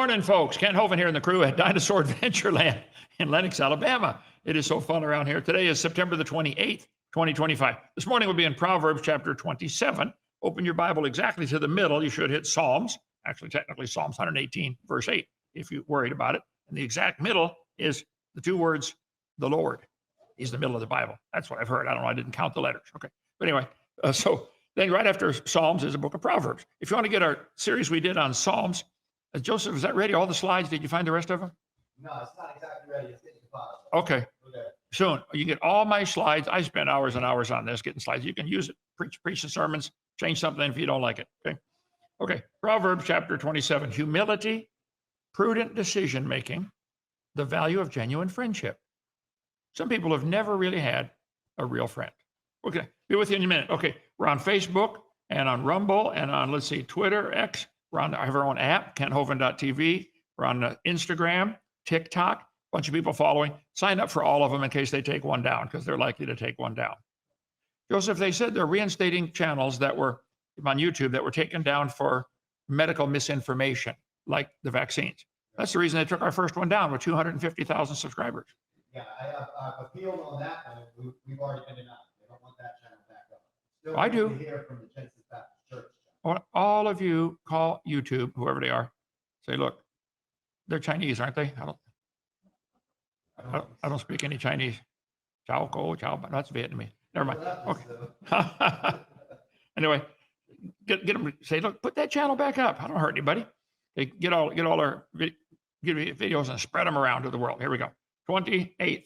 morning, folks. Ken Hovind here in the crew at Dinosaur Adventureland in Lenox, Alabama. It is so fun around here. Today is September the 28th, 2025. This morning we'll be in Proverbs chapter 27. Open your Bible exactly to the middle. You should hit Psalms. Actually, technically, Psalms 118, verse 8, if you're worried about it. And the exact middle is the two words, the Lord. He's the middle of the Bible. That's what I've heard. I don't know. I didn't count the letters. Okay. But anyway, so then right after Psalms is the book of Proverbs. If you want to get our series we did on Psalms, Joseph, is that ready? All the slides? Did you find the rest of them? No, it's not exactly ready. It's getting compiled. Okay. Soon. You get all my slides. I spent hours and hours on this getting slides. You can use it, preach the sermons, change something if you don't like it. Okay. Okay. Proverbs chapter 27. Humility, prudent decision making, the value of genuine friendship. Some people have never really had a real friend. Okay. Be with you in a minute. Okay. We're on Facebook and on Rumble and on, let's see, Twitter, X. We're on our own app, KentHovind.tv. We're on Instagram, TikTok, a bunch of people following. Sign up for all of them in case they take one down, because they're likely to take one down. Joseph, they said they're reinstating channels that were on YouTube that were taken down for medical misinformation, like the vaccines. That's the reason they took our first one down with 250,000 subscribers. Yeah, I've appealed on that, and we've already been denied. They don't want that channel back up. Still I do. Hear from the Genesis Baptist Church. All of you call YouTube, whoever they are, say, look, they're Chinese, aren't they? I don't speak any Chinese. Chao Ko, Chao, that's Vietnamese. Never mind. Okay. Anyway, get them, say, look, put that channel back up. I don't hurt anybody. They get all our videos and spread them around to the world. Here we go. 28th,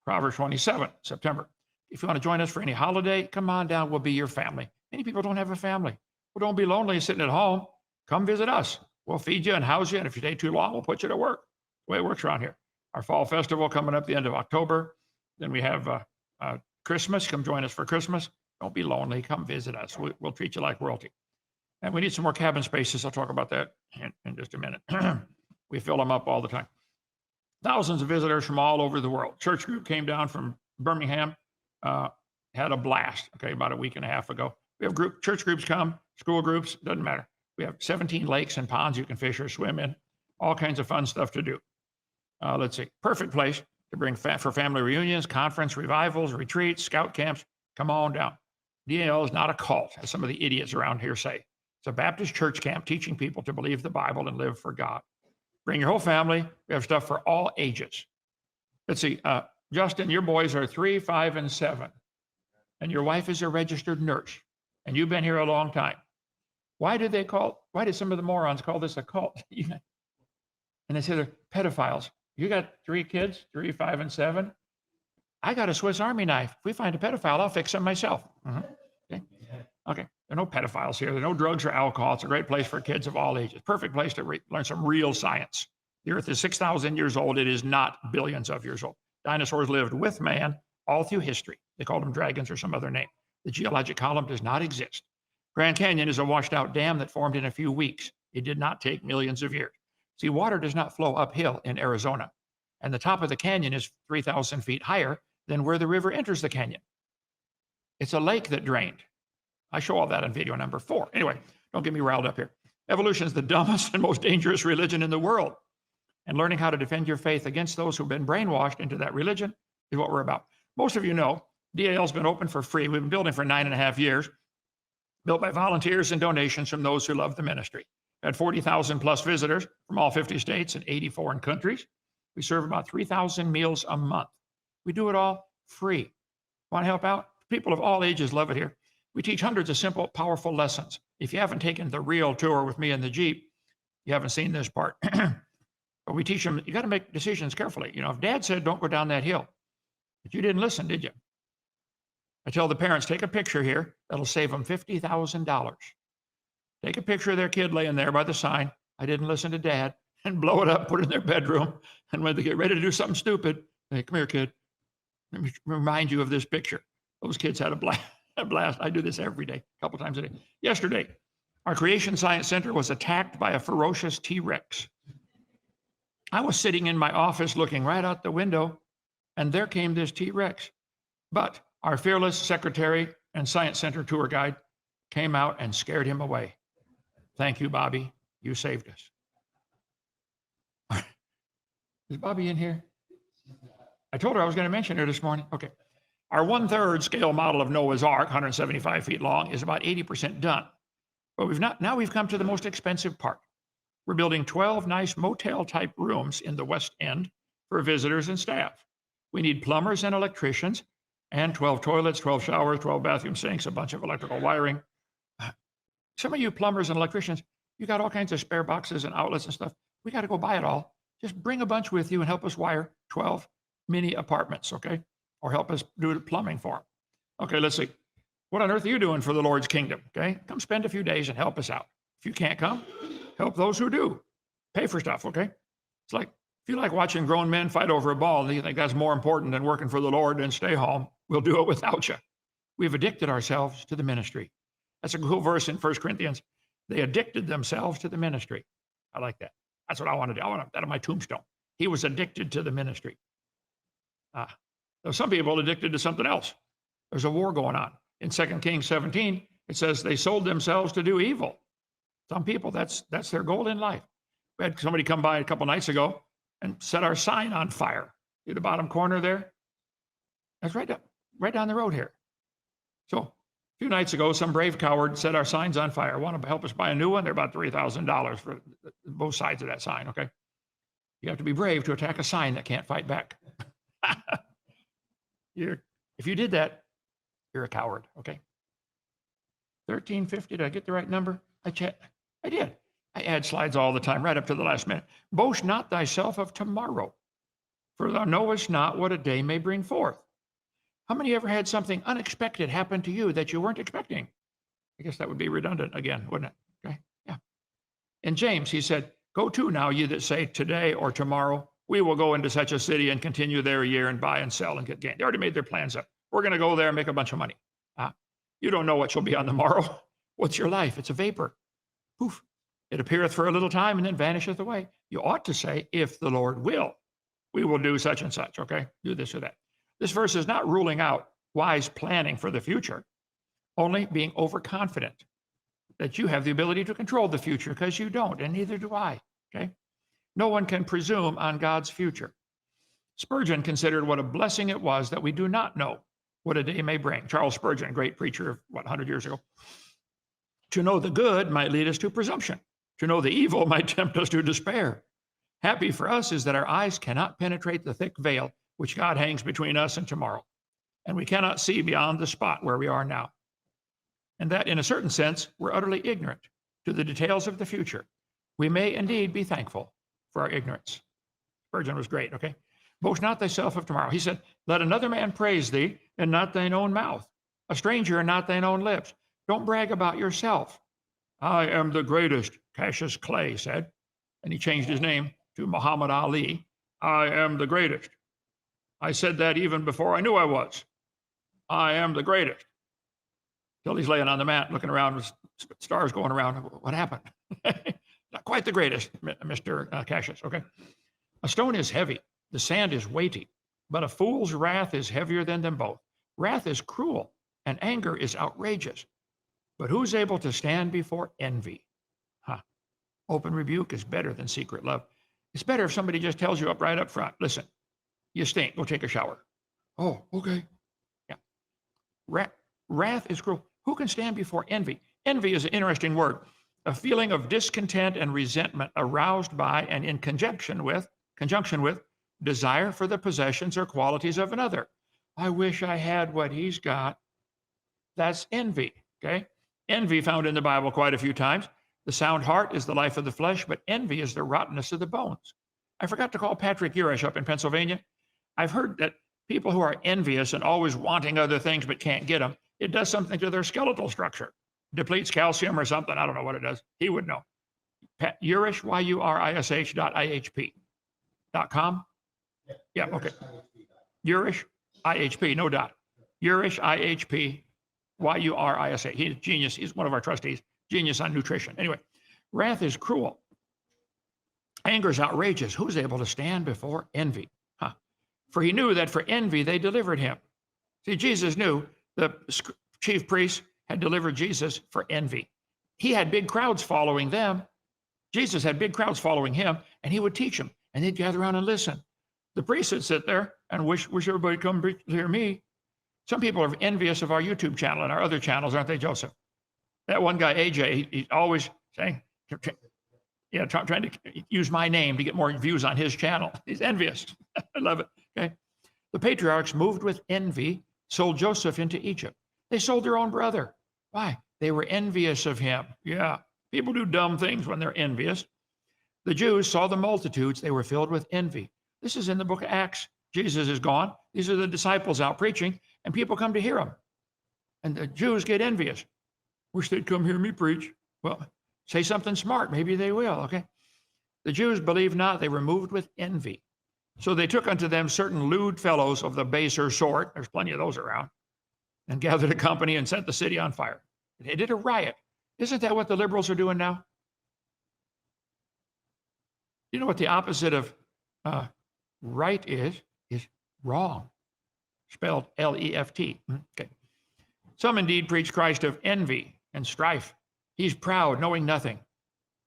Proverbs 27, September. If you want to join us for any holiday, come on down. We'll be your family. Many people don't have a family. Well, don't be lonely sitting at home. Come visit us. We'll feed you and house you. And if you stay too long, we'll put you to work. The way it works around here. Our fall festival coming up the end of October. Then we have Christmas. Come join us for Christmas. Don't be lonely. Come visit us. We'll treat you like royalty. And we need some more cabin spaces. I'll talk about that in just a minute. We fill them up all the time. Thousands of visitors from all over the world. Church group came down from Birmingham, had a blast, okay, about a week and a half ago. We have church groups come, school groups, doesn't matter. We have 17 lakes and ponds you can fish or swim in, all kinds of fun stuff to do. Let's see, perfect place to bring for family reunions, conference revivals, retreats, scout camps. Come on down. DAL is not a cult, as some of the idiots around here say. It's a Baptist church camp teaching people to believe the Bible and live for God. Bring your whole family. We have stuff for all ages. Let's see, Justin, your boys are 3, 5, and 7. And your wife is a registered nurse. And you've been here a long time. Why did some of the morons call this a cult? And they say they're pedophiles. You got 3 kids, 3, 5, and 7. I got a Swiss Army knife. If we find a pedophile, I'll fix him myself. Okay. There are no pedophiles here. There are no drugs or alcohol. It's a great place for kids of all ages. Perfect place to learn some real science. The earth is 6,000 years old. It is not billions of years old. Dinosaurs lived with man all through history. They called them dragons or some other name. The geologic column does not exist. Grand Canyon is a washed out dam that formed in a few weeks. It did not take millions of years. See, water does not flow uphill in Arizona. And the top of the canyon is 3,000 feet higher than where the river enters the canyon. It's a lake that drained. I show all that on video number 4. Anyway, don't get me riled up here. Evolution is the dumbest and most dangerous religion in the world. And learning how to defend your faith against those who've been brainwashed into that religion is what we're about. Most of you know, DAL's been open for free. We've been building for 9.5 years, built by volunteers and donations from those who love the ministry. We had 40,000 plus visitors from all 50 states and 80 foreign countries. We serve about 3,000 meals a month. We do it all free. Want to help out? People of all ages love it here. We teach hundreds of simple, powerful lessons. If you haven't taken the real tour with me in the Jeep, you haven't seen this part. But we teach them, you got to make decisions carefully. You know, if Dad said, don't go down that hill, but you didn't listen, did you? I tell the parents, take a picture here. That'll save them $50,000. Take a picture of their kid laying there by the sign. I didn't listen to Dad, and blow it up, put it in their bedroom. And when they get ready to do something stupid, hey, come here, kid. Let me remind you of this picture. Those kids had a blast. I do this every day, a couple times a day. Yesterday, our Creation Science Center was attacked by a ferocious T-Rex. I was sitting in my office looking right out the window, and there came this T-Rex. But our fearless secretary and Science Center tour guide came out and scared him away. Thank you, Bobby. You saved us. Is Bobby in here? I told her I was going to mention her this morning. Okay. Our 1/3 scale model of Noah's Ark, 175 feet long, is about 80% done. But now we've come to the most expensive part. We're building 12 nice motel-type rooms in the west end for visitors and staff. We need plumbers and electricians, and 12 toilets, 12 showers, 12 bathroom sinks, a bunch of electrical wiring. Some of you plumbers and electricians, you got all kinds of spare boxes and outlets and stuff. We got to go buy it all. Just bring a bunch with you and help us wire 12 mini apartments, okay? Or help us do the plumbing for them. Okay, let's see. What on earth are you doing for the Lord's kingdom? Okay, come spend a few days and help us out. If you can't come, help those who do. Pay for stuff, okay? It's like, if you like watching grown men fight over a ball and you think that's more important than working for the Lord, then stay home. We'll do it without you. We've addicted ourselves to the ministry. That's a cool verse in 1 Corinthians. They addicted themselves to the ministry. I like that. That's what I want to do. I want that on my tombstone. He was addicted to the ministry. Some people addicted to something else. There's a war going on. In 2 Kings 17, it says they sold themselves to do evil. Some people, that's their goal in life. We had somebody come by a couple nights ago and set our sign on fire. See the bottom corner there? That's right down the road here. So a few nights ago, some brave coward set our signs on fire. Want to help us buy a new one? They're about $3,000 for both sides of that sign, okay? You have to be brave to attack a sign that can't fight back. If you did that, you're a coward, okay? 1350, did I get the right number? I did. I add slides all the time, right up to the last minute. Boast not thyself of tomorrow, for thou knowest not what a day may bring forth. How many ever had something unexpected happen to you that you weren't expecting? I guess that would be redundant again, wouldn't it? Okay, yeah. In James, he said, go to now, ye that say today or tomorrow, we will go into such a city and continue there a year and buy and sell and get gain. They already made their plans up. We're going to go there and make a bunch of money. You don't know what you'll be on the morrow. What's your life? It's a vapor. Poof. It appeareth for a little time and then vanisheth away. You ought to say, if the Lord will, we will do such and such, okay? Do this or that. This verse is not ruling out wise planning for the future, only being overconfident that you have the ability to control the future, because you don't, and neither do I, okay? No one can presume on God's future. Spurgeon considered what a blessing it was that we do not know what a day may bring. Charles Spurgeon, great preacher of 100 years ago. To know the good might lead us to presumption. To know the evil might tempt us to despair. Happy for us is that our eyes cannot penetrate the thick veil which God hangs between us and tomorrow, and we cannot see beyond the spot where we are now. And that, in a certain sense, we're utterly ignorant to the details of the future. We may indeed be thankful for our ignorance. Spurgeon was great, okay? Boast not thyself of tomorrow. He said, let another man praise thee, and not thine own mouth, a stranger, and not thine own lips. Don't brag about yourself. I am the greatest, Cassius Clay said, and he changed his name to Muhammad Ali. I am the greatest. I said that even before I knew I was. I am the greatest. Till he's laying on the mat, looking around, with stars going around. What happened? Not quite the greatest, Mr. Cassius, okay? A stone is heavy. The sand is weighty, but a fool's wrath is heavier than them both. Wrath is cruel, and anger is outrageous. But who's able to stand before envy? Open rebuke is better than secret love. It's better if somebody just tells you right up front, listen, you stink, go take a shower. Oh, okay. Yeah. Wrath is cruel. Who can stand before envy? Envy is an interesting word. A feeling of discontent and resentment aroused by and in conjunction with desire for the possessions or qualities of another. I wish I had what he's got. That's envy, okay? Envy found in the Bible quite a few times. The sound heart is the life of the flesh, but envy is the rottenness of the bones. I forgot to call Patrick Urish up in Pennsylvania. I've heard that people who are envious and always wanting other things but can't get them, it does something to their skeletal structure. Depletes calcium or something. I don't know what it does. He would know. Pat Urish, URISH.IHP.com. Yeah, okay. Urish, IHP, no dot. Urish, IHP, YURISH. He's a genius. He's one of our trustees. Genius on nutrition. Anyway, wrath is cruel. Anger is outrageous. Who's able to stand before envy? For he knew that for envy they delivered him. See, Jesus knew the chief priests had delivered Jesus for envy. He had big crowds following them. Jesus had big crowds following him, and he would teach them. and they'd gather around and listen. The priests would sit there and wish everybody would come hear me. Some people are envious of our YouTube channel and our other channels, aren't they, Joseph? That one guy, AJ, he's always saying, trying to use my name to get more views on his channel. He's envious. I love it. Okay. The patriarchs, moved with envy, sold Joseph into Egypt. They sold their own brother. Why? They were envious of him. Yeah. People do dumb things when they're envious. The Jews saw the multitudes. They were filled with envy. This is in the book of Acts. Jesus is gone. These are the disciples out preaching, and people come to hear him. And the Jews get envious. Wish they'd come hear me preach. Well, say something smart. Maybe they will. Okay. The Jews believed not. They were moved with envy. So they took unto them certain lewd fellows of the baser sort. There's plenty of those around. And gathered a company and set the city on fire. They did a riot. Isn't that what the liberals are doing now? You know what the opposite of right is wrong. Spelled L-E-F-T. Okay. Some indeed preach Christ of envy and strife. He's proud, knowing nothing.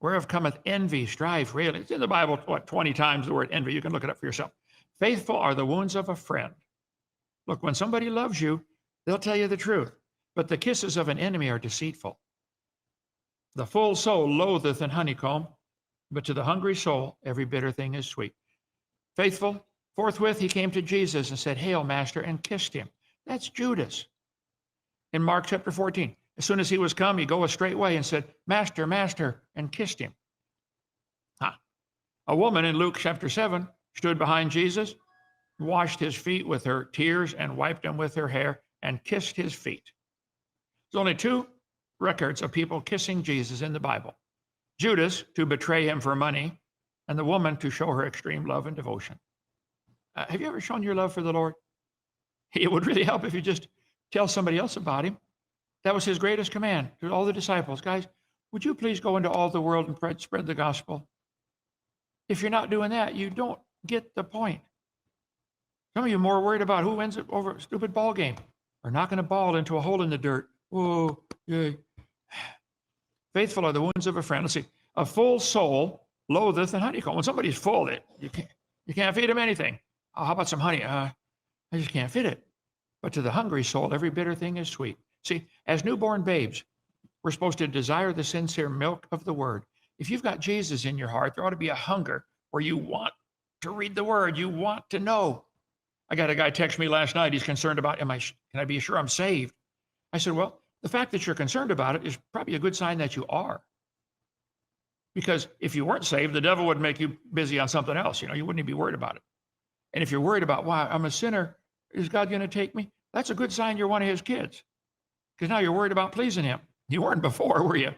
Whereof cometh envy, strife, railing. It's in the Bible, 20 times the word envy. You can look it up for yourself. Faithful are the wounds of a friend. Look, when somebody loves you, they'll tell you the truth. But the kisses of an enemy are deceitful. The full soul loatheth an honeycomb, but to the hungry soul every bitter thing is sweet. Faithful, forthwith he came to Jesus and said, Hail, Master, and kissed him. That's Judas. In Mark chapter 14, as soon as he was come, he goeth straightway and said, Master, Master, and kissed him. A woman in Luke chapter 7 stood behind Jesus, washed his feet with her tears and wiped them with her hair and kissed his feet. There's only two records of people kissing Jesus in the Bible. Judas to betray him for money, and the woman to show her extreme love and devotion. Have you ever shown your love for the Lord? It would really help if you just tell somebody else about him. That was his greatest command to all the disciples. Guys, would you please go into all the world and spread the gospel? If you're not doing that, you don't get the point. Some of you are more worried about who wins over a stupid ball game or knocking a ball into a hole in the dirt. Whoa, yay. Faithful are the wounds of a friend. Let's see. A full soul loatheth an honeycomb. When somebody's full, you can't feed them anything. Oh, how about some honey? I just can't fit it. But to the hungry soul, every bitter thing is sweet. See, as newborn babes, we're supposed to desire the sincere milk of the word. If you've got Jesus in your heart, there ought to be a hunger where you want to read the word. You want to know. I got a guy text me last night. He's concerned about, can I be sure I'm saved? I said, well, the fact that you're concerned about it is probably a good sign that you are. Because if you weren't saved, the devil would make you busy on something else. You wouldn't even be worried about it. And if you're worried about, wow, I'm a sinner, is God going to take me? That's a good sign you're one of his kids. Because now you're worried about pleasing him. You weren't before, were you?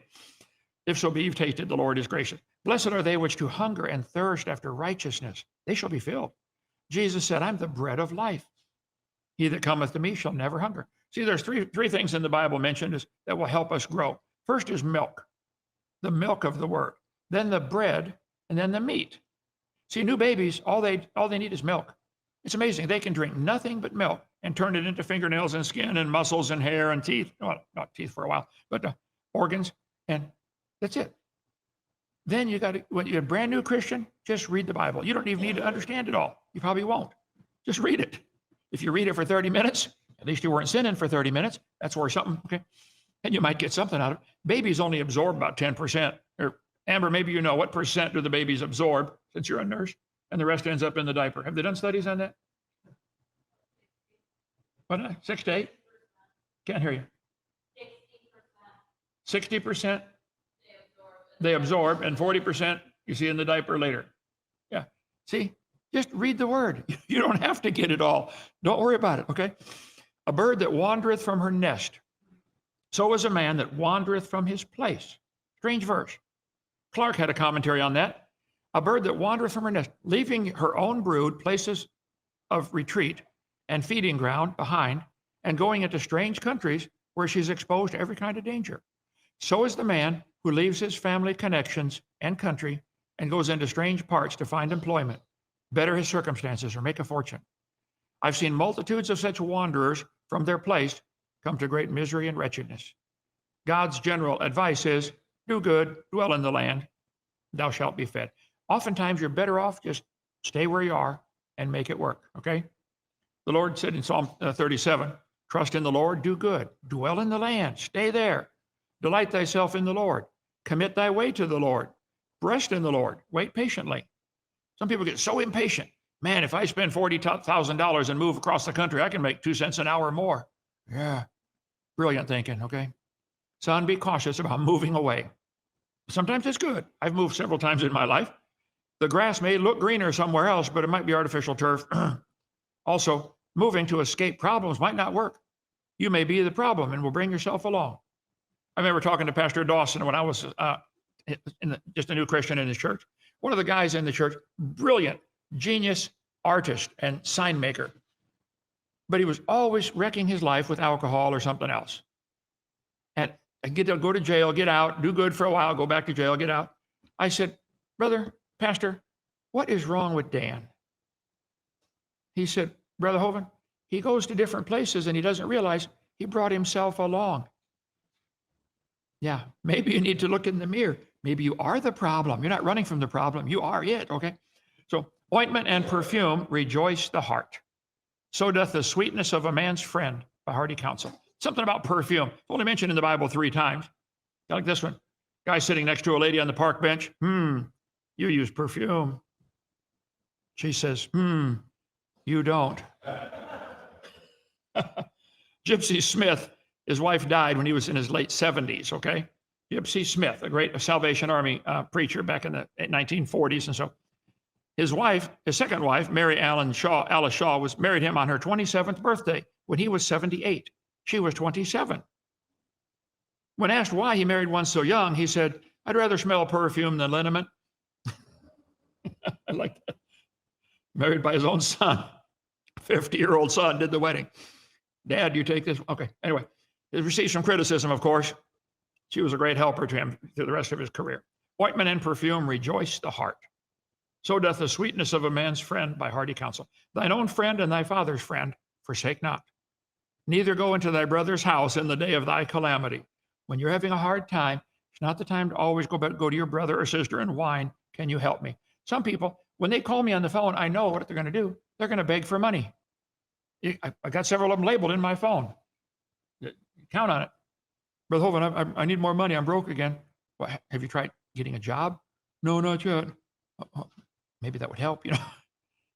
If so be you've tasted the Lord is gracious. Blessed are they which do hunger and thirst after righteousness. They shall be filled. Jesus said, I'm the bread of life. He that cometh to me shall never hunger. See, there's three things in the Bible mentioned that will help us grow. First is milk, the milk of the word. Then the bread, and then the meat. See, new babies, all they need is milk. It's amazing. They can drink nothing but milk and turn it into fingernails and skin and muscles and hair and teeth. Well, not teeth for a while, but organs, and that's it. Then when you're a brand new Christian, just read the Bible. You don't even need to understand it all. You probably won't. Just read it. If you read it for 30 minutes, at least you weren't sinning for 30 minutes. That's worth something, okay? And you might get something out of it. Babies only absorb about 10%. Or Amber, maybe you know, what percent do the babies absorb since you're a nurse? And the rest ends up in the diaper. Have they done studies on that? What, 6 to 8? Can't hear you. 60% they absorb, and 40% you see in the diaper later. Yeah. See, just read the word. You don't have to get it all. Don't worry about it, okay? A bird that wandereth from her nest. So is a man that wandereth from his place. Strange verse. Clark had a commentary on that. A bird that wandereth from her nest, leaving her own brood, places of retreat and feeding ground behind, and going into strange countries where she's exposed to every kind of danger. So is the man who leaves his family connections and country and goes into strange parts to find employment, better his circumstances, or make a fortune. I've seen multitudes of such wanderers from their place come to great misery and wretchedness. God's general advice is, do good, dwell in the land, thou shalt be fed. Oftentimes you're better off just Stay where you are and make it work, okay? The Lord said in Psalm 37, trust in the Lord, do good, dwell in the land, stay there. Delight thyself in the Lord. Commit thy way to the Lord. Rest in the Lord. Wait patiently. Some people get so impatient. Man, if I spend $40,000 and move across the country, I can make 2 cents an hour more. Yeah, brilliant thinking, okay? Son, be cautious about moving away. Sometimes it's good. I've moved several times in my life. The grass may look greener somewhere else, but it might be artificial turf. Also, moving to escape problems might not work. You may be the problem and will bring yourself along. I remember talking to Pastor Dawson when I was just a new Christian in his church. One of the guys in the church, brilliant, genius artist and sign maker, but he was always wrecking his life with alcohol or something else. And go to jail, get out, do good for a while, go back to jail, get out. I said, brother, pastor, what is wrong with Dan? He said, Brother Hovind, he goes to different places and he doesn't realize he brought himself along. Yeah, maybe you need to look in the mirror. Maybe you are the problem. You're not running from the problem. You are it, okay? So ointment and perfume rejoice the heart. So doth the sweetness of a man's friend by hearty counsel. Something about perfume. Only mentioned in the Bible 3 times. Like this one. Guy sitting next to a lady on the park bench. You use perfume. She says, you don't. Gypsy Smith, his wife died when he was in his late 70s, okay? Gypsy Smith, a great Salvation Army preacher back in the 1940s. And so his wife, his second wife, Mary Alice Shaw, married him on her 27th birthday when he was 78. She was 27. When asked why he married one so young, he said, I'd rather smell perfume than liniment. I like that. Married by his own son. 50-year-old son did the wedding. Dad, you take this? Okay. Anyway, he received some criticism, of course. She was a great helper to him through the rest of his career. Ointment and perfume rejoice the heart. So doth the sweetness of a man's friend by hearty counsel. Thine own friend and thy father's friend forsake not. Neither go into thy brother's house in the day of thy calamity. When you're having a hard time, it's not the time to always go to your brother or sister and whine, can you help me? Some people, when they call me on the phone, I know what they're going to do. They're going to beg for money. I got several of them labeled in my phone. Count on it. Brother Hovind, I need more money. I'm broke again. Well, have you tried getting a job? No, not yet. Maybe that would help, you know.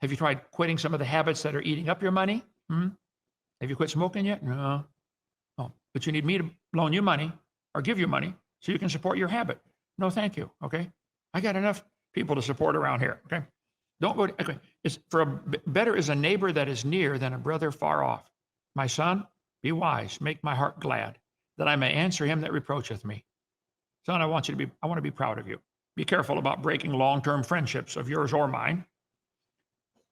Have you tried quitting some of the habits that are eating up your money? Have you quit smoking yet? No. Oh, but you need me to loan you money or give you money so you can support your habit. No, thank you. Okay. I got enough people to support around here. Okay. Don't go. Okay. It's better is a neighbor that is near than a brother far off. My son, be wise, make my heart glad, that I may answer him that reproacheth me. Son, I want to be proud of you. Be careful about breaking long-term friendships of yours or mine,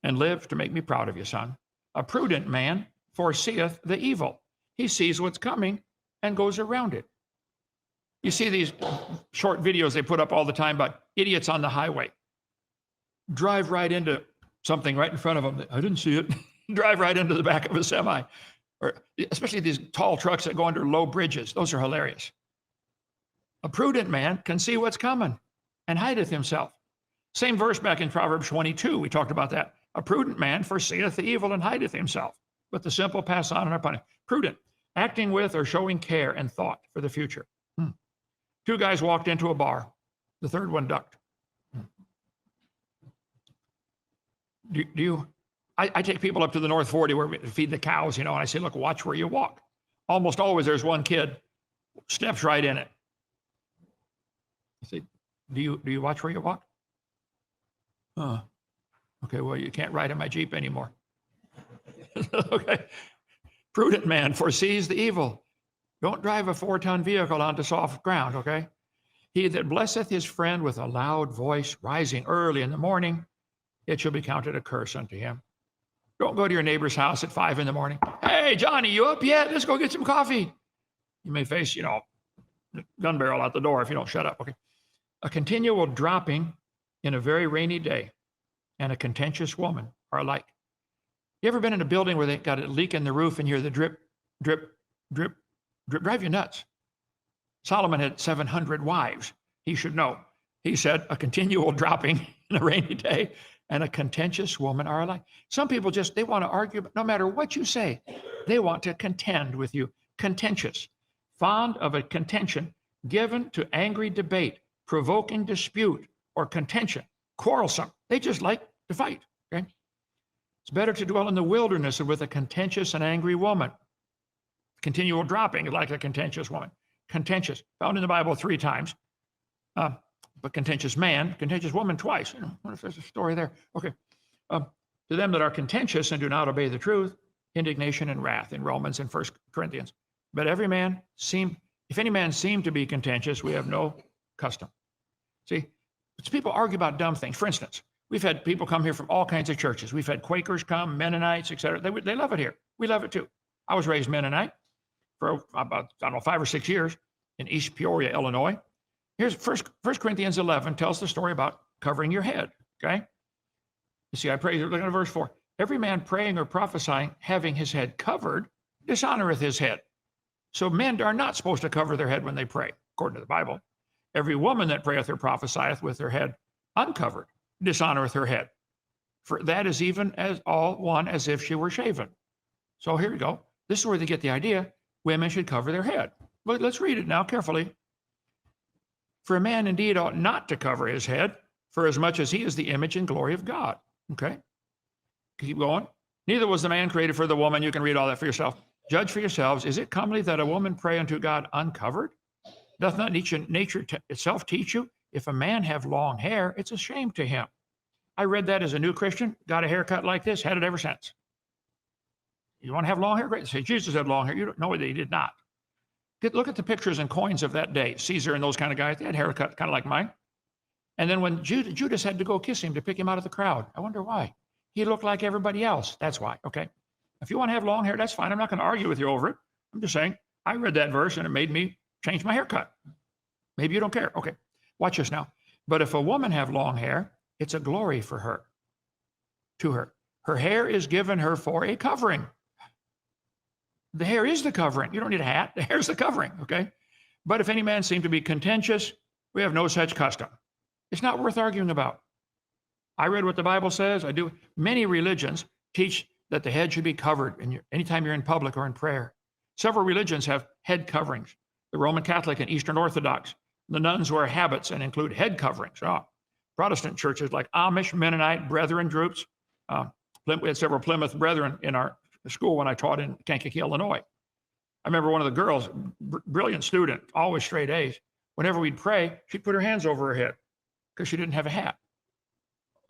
and live to make me proud of you, son. A prudent man foreseeth the evil. He sees what's coming and goes around it. You see these short videos they put up all the time about idiots on the highway. Drive right into something right in front of them. I didn't see it. Drive right into the back of a semi. Or especially these tall trucks that go under low bridges. Those are hilarious. A prudent man can see what's coming and hideth himself. Same verse back in Proverbs 22. We talked about that. A prudent man foreseeth the evil and hideth himself, but the simple pass on and are punished. Prudent, acting with or showing care and thought for the future. 2 guys walked into a bar. The third one ducked. I take people up to the North 40 where we feed the cows, you know, and I say, look, watch where you walk. Almost always there's one kid steps right in it. I say, do you watch where you walk? Okay, well, you can't ride in my Jeep anymore. Okay. Prudent man foresees the evil. Don't drive a 4-ton vehicle onto soft ground, okay? He that blesseth his friend with a loud voice, rising early in the morning, it shall be counted a curse unto him. Don't go to your neighbor's house at 5 in the morning. Hey, Johnny, you up yet? Let's go get some coffee. You may face, the gun barrel out the door if you don't shut up, okay? A continual dropping in a very rainy day and a contentious woman are alike. You ever been in a building where they got a leak in the roof and you hear the drip, drip, drip, drip, drive you nuts? Solomon had 700 wives. He should know. He said a continual dropping in a rainy day and a contentious woman are alike. Some people they want to argue, but no matter what you say, they want to contend with you. Contentious, fond of a contention, given to angry debate, provoking dispute or contention, quarrelsome. They just like to fight. Okay. It's better to dwell in the wilderness with a contentious and angry woman. Continual dropping is like a contentious woman. Contentious, found in the Bible 3 times. But contentious man, contentious woman twice. I wonder if there's a story there. Okay. To them that are contentious and do not obey the truth, indignation and wrath in Romans and 1 Corinthians. But if any man seem to be contentious, we have no custom. See, people argue about dumb things. For instance, we've had people come here from all kinds of churches. We've had Quakers come, Mennonites, etc. They love it here. We love it too. I was raised Mennonite for about, 5 or 6 years in East Peoria, Illinois. Here's 1 Corinthians 11 tells the story about covering your head, okay? You see, I pray, look at verse 4. Every man praying or prophesying, having his head covered, dishonoreth his head. So men are not supposed to cover their head when they pray, according to the Bible. Every woman that prayeth or prophesieth with her head uncovered, dishonoreth her head. For that is even as all one as if she were shaven. So here we go. This is where they get the idea. Women should cover their head. But let's read it now carefully. For a man indeed ought not to cover his head, for as much as he is the image and glory of God. Okay? Keep going. Neither was the man created for the woman. You can read all that for yourself. Judge for yourselves. Is it comely that a woman pray unto God uncovered? Doth not nature itself teach you? If a man have long hair, it's a shame to him. I read that as a new Christian, got a haircut like this, had it ever since. You want to have long hair? Great. Say, Jesus had long hair. You don't know that he did not. Look at the pictures and coins of that day. Caesar and those kind of guys, they had haircut kind of like mine. And then when Judas had to go kiss him to pick him out of the crowd, I wonder why. He looked like everybody else. That's why. Okay. If you want to have long hair, that's fine. I'm not going to argue with you over it. I'm just saying, I read that verse and it made me change my haircut. Maybe you don't care. Okay. Watch this now. But if a woman have long hair, it's a glory for her, to her. Her hair is given her for a covering. The hair is the covering. You don't need a hat. The hair's the covering, okay? But if any man seem to be contentious, we have no such custom. It's not worth arguing about. I read what the Bible says. I do. Many religions teach that the head should be covered anytime you're in public or in prayer. Several religions have head coverings. The Roman Catholic and Eastern Orthodox. The nuns wear habits and include head coverings. Protestant churches like Amish, Mennonite, Brethren groups. We had several Plymouth Brethren in our school when I taught in Kankakee, Illinois. I remember one of the girls, brilliant student, always straight A's. Whenever we'd pray, she'd put her hands over her head because she didn't have a hat.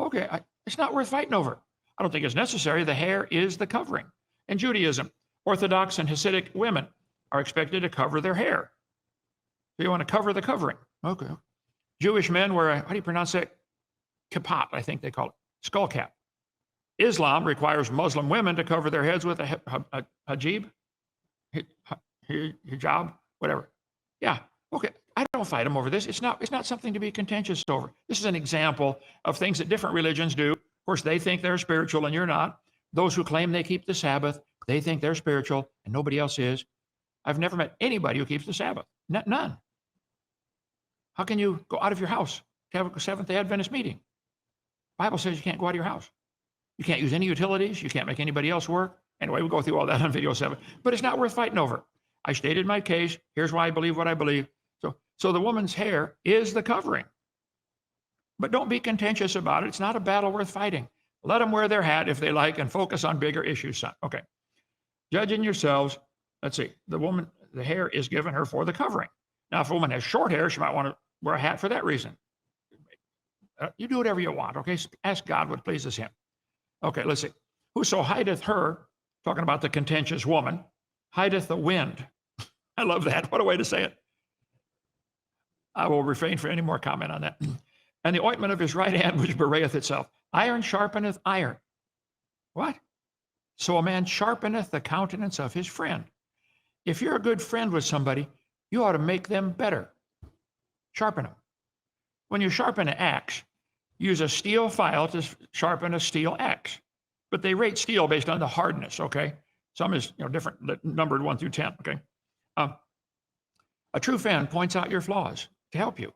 Okay, it's not worth fighting over. I don't think it's necessary. The hair is the covering. In Judaism, Orthodox and Hasidic women are expected to cover their hair. So you want to cover the covering. Okay. Jewish men wear how do you pronounce it? Kippot, I think they call it, skull cap. Islam requires Muslim women to cover their heads with a hijab, whatever. Yeah, okay. I don't fight them over this. It's not something to be contentious over. This is an example of things that different religions do. Of course, they think they're spiritual and you're not. Those who claim they keep the Sabbath, they think they're spiritual and nobody else is. I've never met anybody who keeps the Sabbath. None. How can you go out of your house to have a Seventh-day Adventist meeting? The Bible says you can't go out of your house. You can't use any utilities. You can't make anybody else work. Anyway, we'll go through all that on video 7. But it's not worth fighting over. I stated my case. Here's why I believe what I believe. So the woman's hair is the covering. But don't be contentious about it. It's not a battle worth fighting. Let them wear their hat if they like and focus on bigger issues, son. Okay. Judging yourselves. Let's see. The hair is given her for the covering. Now, if a woman has short hair, she might want to wear a hat for that reason. You do whatever you want, okay? Ask God what pleases him. Okay, let's see. Whoso hideth her, talking about the contentious woman, hideth the wind. I love that. What a way to say it. I will refrain from any more comment on that. And the ointment of his right hand, which bewrayeth itself. Iron sharpeneth iron. What? So a man sharpeneth the countenance of his friend. If you're a good friend with somebody, you ought to make them better. Sharpen them. When you sharpen an axe, use a steel file to sharpen a steel axe. But they rate steel based on the hardness, okay? Some is different, numbered 1 through 10, okay? A true friend points out your flaws to help you.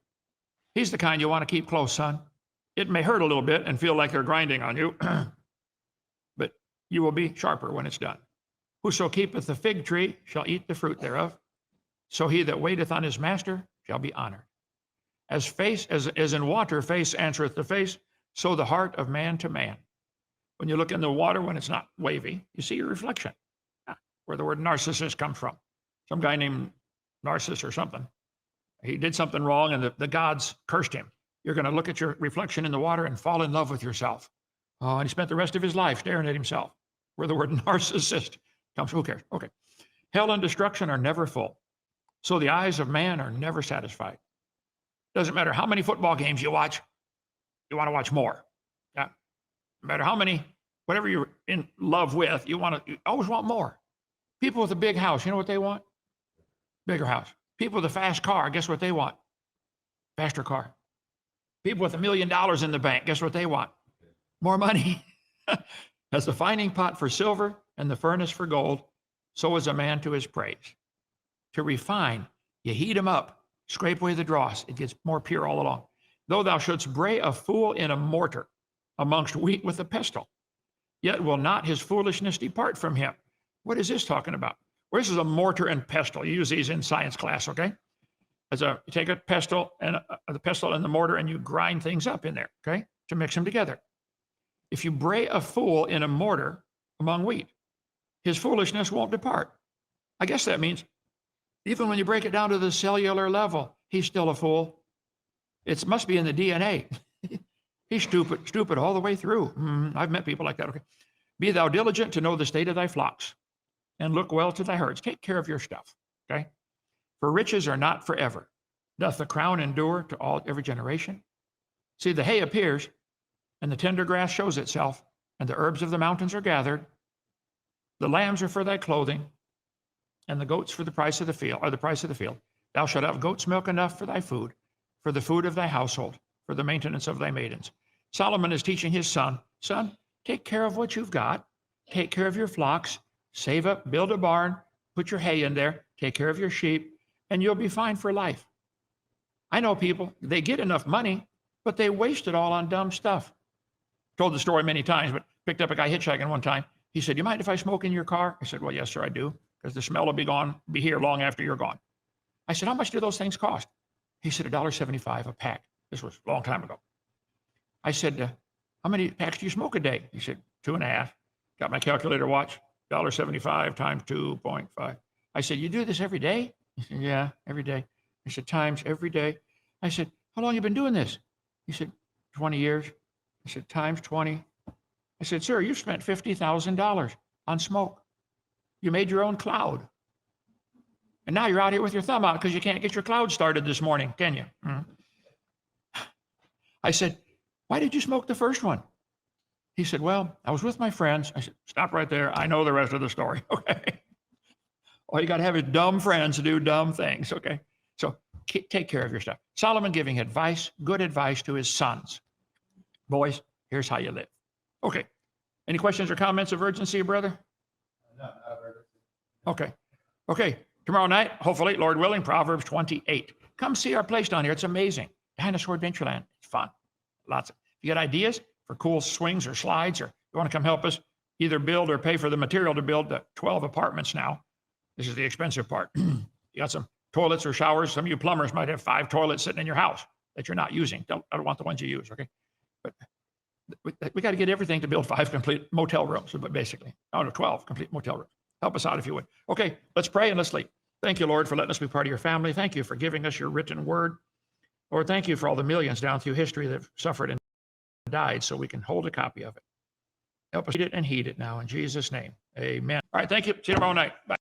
He's the kind you want to keep close, son. It may hurt a little bit and feel like they're grinding on you, but you will be sharper when it's done. Whoso keepeth the fig tree shall eat the fruit thereof. So he that waiteth on his master shall be honored. As in water, face answereth the face, so the heart of man to man. When you look in the water, when it's not wavy, you see your reflection. Where the word narcissist comes from. Some guy named Narcissus or something. He did something wrong and the gods cursed him. You're going to look at your reflection in the water and fall in love with yourself. Oh, and he spent the rest of his life staring at himself. Where the word narcissist comes from. Who cares? Okay. Hell and destruction are never full. So the eyes of man are never satisfied. Doesn't matter how many football games you watch, you want to watch more. Yeah. No matter how many, whatever you're in love with, you always want more. People with a big house, you know what they want? Bigger house. People with a fast car, guess what they want? Faster car. People with $1 million in the bank, guess what they want? More money. As the fining pot for silver and the furnace for gold, so is a man to his praise. To refine, you heat him up, scrape away the dross, it gets more pure all along. Though thou shouldst bray a fool in a mortar amongst wheat with a pestle, yet will not his foolishness depart from him. What is this talking about? Well, this is a mortar and pestle. You use these in science class, okay? You take a pestle and the pestle and the mortar and you grind things up in there, okay, to mix them together. If you bray a fool in a mortar among wheat, his foolishness won't depart. I guess that means even when you break it down to the cellular level, he's still a fool. It must be in the DNA. He's stupid all the way through. I've met people like that. Okay. Be thou diligent to know the state of thy flocks, and look well to thy herds. Take care of your stuff. Okay. For riches are not forever. Doth the crown endure to every generation? See, the hay appears, and the tender grass shows itself, and the herbs of the mountains are gathered. The lambs are for thy clothing, and the goats for the price of the field, or the price of the field. Thou shalt have goat's milk enough for thy food, for the food of thy household, for the maintenance of thy maidens. Solomon is teaching his son, take care of what you've got, take care of your flocks, save up, build a barn, put your hay in there, take care of your sheep, and you'll be fine for life. I know people, they get enough money, but they waste it all on dumb stuff. Told the story many times, but picked up a guy hitchhiking one time. He said, you mind if I smoke in your car? I said, well, yes, sir, I do, because the smell will be here long after you're gone. I said, how much do those things cost? He said, $1.75 a pack. This was a long time ago. I said, how many packs do you smoke a day? He said, 2.5. Got my calculator watch, $1.75 times 2.5. I said, you do this every day? He said, yeah, every day. I said, times every day. I said, how long have you been doing this? He said, 20 years. I said, times 20. I said, sir, you've spent $50,000 on smoke. You made your own cloud. And now you're out here with your thumb out because you can't get your cloud started this morning, can you? I said, why did you smoke the first one? He said, well, I was with my friends. I said, stop right there. I know the rest of the story, okay? All you got to have is dumb friends to do dumb things, okay? So take care of your stuff. Solomon giving advice, good advice to his sons. Boys, here's how you live. Okay. Any questions or comments of urgency, brother? No, not of urgency. Okay. Okay. Tomorrow night, hopefully, Lord willing, Proverbs 28. Come see our place down here. It's amazing. Dinosaur Adventureland. It's fun. Lots of. If you got ideas for cool swings or slides, or you want to come help us either build or pay for the material to build the 12 apartments now. This is the expensive part. You got some toilets or showers. Some of you plumbers might have 5 toilets sitting in your house that you're not using. I don't want the ones you use, okay? But we got to get everything to build 5 complete motel rooms, but basically. 12 complete motel rooms. Help us out if you would. Okay, let's pray and let's sleep. Thank you, Lord, for letting us be part of your family. Thank you for giving us your written word. Lord, thank you for all the millions down through history that have suffered and died so we can hold a copy of it. Help us read it and heed it now in Jesus' name. Amen. All right, thank you. See you tomorrow night. Bye.